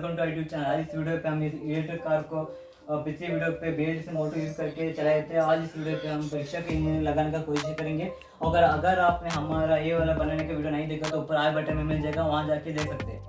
Welcome to YouTube channel. आज इस video पे हम इस इलेक्ट्रिक कार को पिछली वीडियो पे बेल्ट से मोटर यूज करके चलाए थे। आज इस वीडियो पे हम परीक्षा के इंजन लगाने का कोशिश करेंगे। अगर आपने हमारा ये वाला बनाने का वीडियो नहीं देखा तो ऊपर आई बटन में मिल जाएगा, वहाँ जाके देख सकते हैं।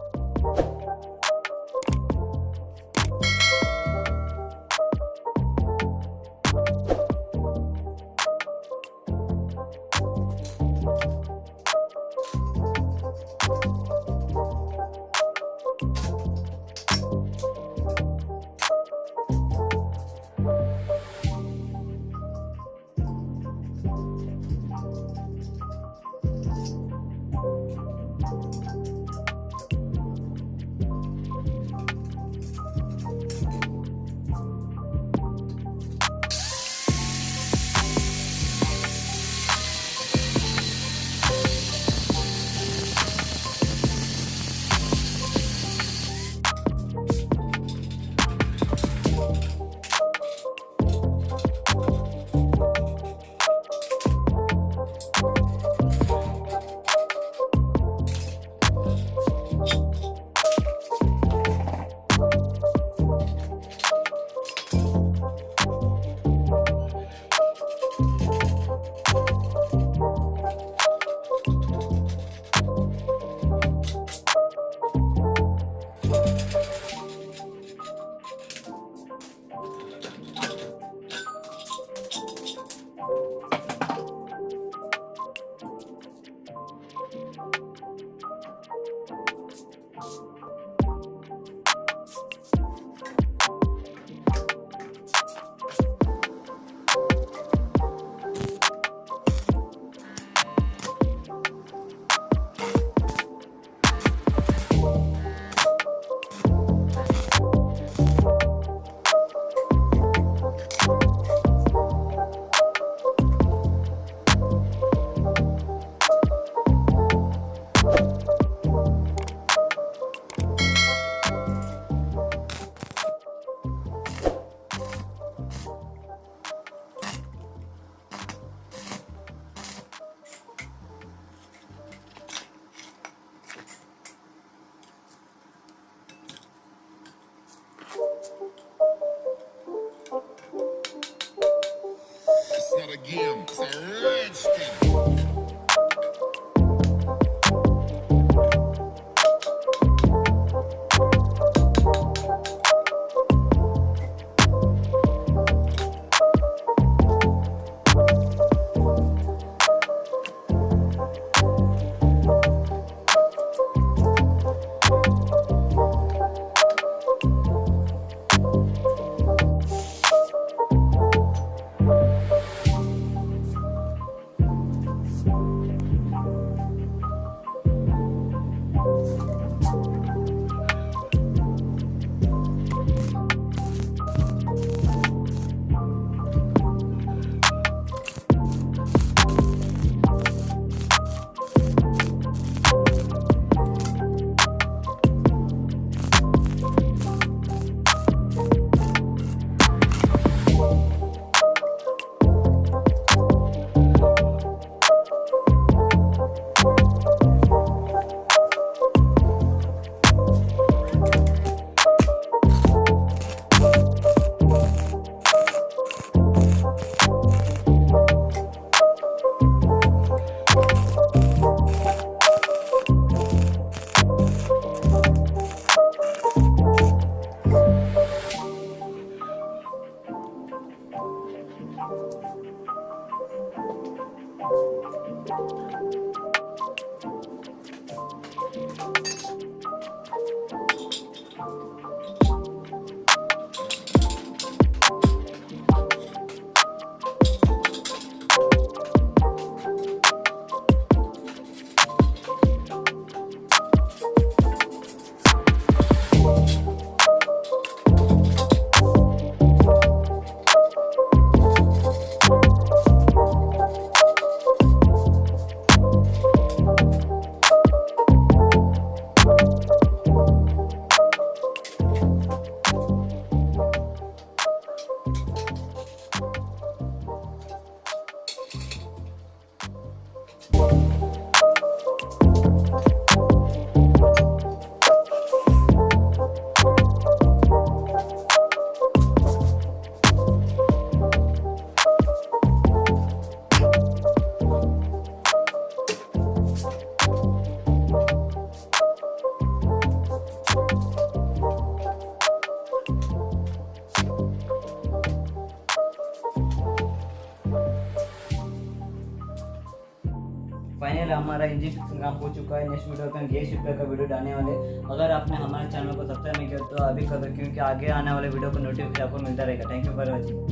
हमारा इंजन फिक्सिंग काम हो चुका है। नेक्स्ट वीडियो पे हम गियर शिफ्टर का वीडियो डालने वाले। अगर आपने हमारे चैनल को सब्सक्राइब नहीं किया तो अभी कर दो, क्योंकि आगे आने वाले वीडियो का नोटिफिकेशन आपको मिलता रहेगा। Thank you for watching.